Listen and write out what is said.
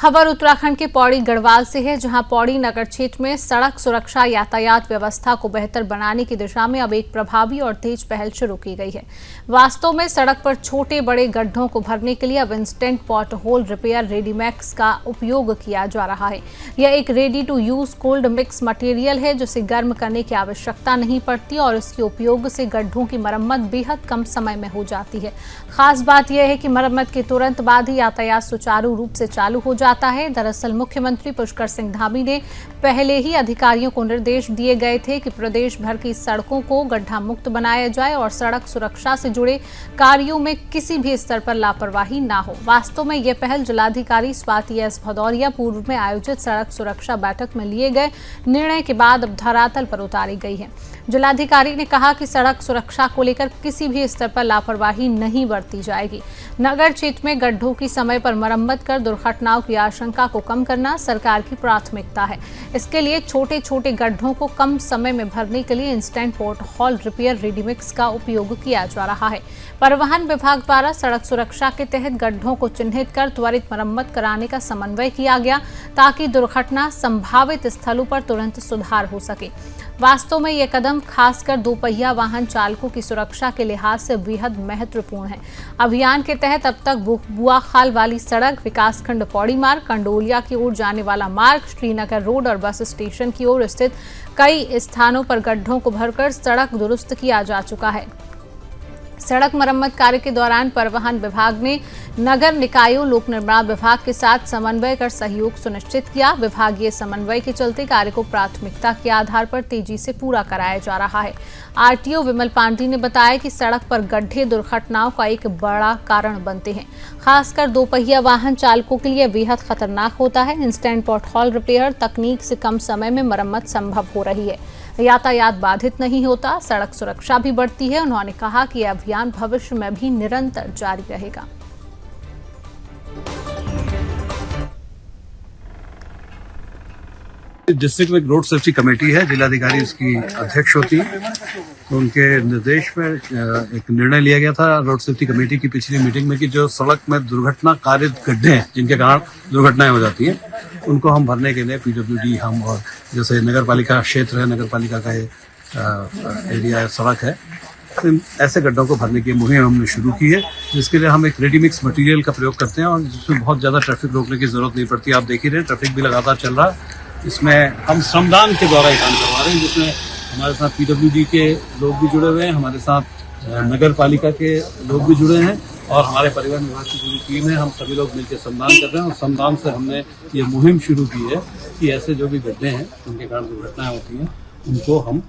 खबर उत्तराखंड के पौड़ी गढ़वाल से है, जहां पौड़ी नगर क्षेत्र में सड़क सुरक्षा यातायात व्यवस्था को बेहतर बनाने की दिशा में अब एक प्रभावी और तेज पहल शुरू की गई है। वास्तव में सड़क पर छोटे बड़े गड्ढों को भरने के लिए अब instant pothole repair readymix का उपयोग किया जा रहा है। यह एक ready to use cold mix material है, जिसे गर्म करने की आवश्यकता नहीं पड़ती और इसके उपयोग से गड्ढों की मरम्मत बेहद कम समय में हो जाती है। खास बात यह है कि मरम्मत के तुरंत बाद ही यातायात सुचारू रूप से चालू हो जाता है। दरअसल मुख्यमंत्री पुष्कर सिंह धामी ने पहले ही अधिकारियों को निर्देश दिए गए थे कि प्रदेश भर की सड़कों को गड्ढा मुक्त बनाया जाए और सड़क सुरक्षा से जुड़े कार्यों में किसी भी स्तर पर लापरवाही ना हो। वास्तव में यह पहल जिलाधिकारी स्वाति एस भदौरिया पूर्व में आयोजित सड़क सुरक्षा बैठक में लिए गए निर्णय के बाद अब धरातल पर उतारी गई है। जिलाधिकारी ने कहा कि सड़क सुरक्षा को लेकर किसी भी स्तर पर लापरवाही नहीं बरती जाएगी। नगर क्षेत्र में गड्ढों की समय पर मरम्मत कर दुर्घटनाओं की आशंका को कम करना सरकार की प्राथमिकता है। इसके लिए छोटे छोटे गड्ढों को कम समय में भरने के लिए instant pothole repair readymix का उपयोग किया जा रहा है। परिवहन विभाग द्वारा सड़क सुरक्षा के तहत गड्ढों को चिन्हित कर त्वरित मरम्मत कराने का समन्वय किया गया, ताकि दुर्घटना संभावित स्थलों पर तुरंत सुधार हो सके। वास्तव में यह कदम खासकर दोपहिया वाहन चालकों की सुरक्षा के लिहाज से बेहद महत्वपूर्ण है। अभियान के तहत अब तक बुआखाल वाली सड़क, विकासखंड पौड़ी मार्ग, कंडोलिया की ओर जाने वाला मार्ग, श्रीनगर रोड और बस स्टेशन की ओर स्थित कई स्थानों पर गड्ढों को भरकर सड़क दुरुस्त किया जा चुका है। सड़क मरम्मत कार्य के दौरान परिवहन विभाग ने नगर निकायों, लोक निर्माण विभाग के साथ समन्वय कर सहयोग सुनिश्चित किया। विभागीय समन्वय के चलते कार्य को प्राथमिकता के आधार पर तेजी से पूरा कराया जा रहा है। आरटीओ विमल पांडे ने बताया कि सड़क पर गड्ढे दुर्घटनाओं का एक बड़ा कारण बनते हैं। खासकर दोपहिया वाहन चालकों के लिए बेहद खतरनाक होता है। इंस्टेंट पॉट होल रिपेयर तकनीक से कम समय में मरम्मत संभव हो रही है। यातायात बाधित नहीं होता, सड़क सुरक्षा भी बढ़ती है। उन्होंने कहा कि यह अभियान भविष्य में भी निरंतर जारी रहेगा। डिस्ट्रिक्ट में रोड सेफ्टी कमेटी है, जिलाधिकारी इसकी अध्यक्ष होती है। तो उनके निर्देश में एक निर्णय लिया गया था रोड सेफ्टी कमेटी की पिछली मीटिंग में कि जो सड़क में दुर्घटना कारित गड्ढे हैं, जिनके कारण दुर्घटनाएं हो जाती हैं, उनको हम भरने के लिए पीडब्ल्यूडी हम और जैसे नगर पालिका क्षेत्र है, नगर पालिका का एरिया सड़क है, तो ऐसे गड्ढों को भरने की मुहिम हमने शुरू की है, जिसके लिए हम एक रेडी मिक्स मटेरियल का प्रयोग करते हैं और जिसमें बहुत ज़्यादा ट्रैफिक रोकने की जरूरत नहीं पड़ती। आप देख ही रहे, ट्रैफिक भी लगातार चल रहा है। इसमें हम श्रमदान के द्वारा काम करवा रहे हैं, जिसमें हमारे साथ पीडब्ल्यूडी के लोग भी जुड़े हुए हैं, हमारे साथ नगर पालिका के लोग भी जुड़े हैं और हमारे परिवहन विभाग की पूरी टीम है। हम सभी लोग मिलकर श्रमदान कर रहे हैं और श्रमदान से हमने ये मुहिम शुरू की है कि ऐसे जो भी गड्ढे हैं, उनके कारण दुर्घटनाएं होती हैं, उनको हम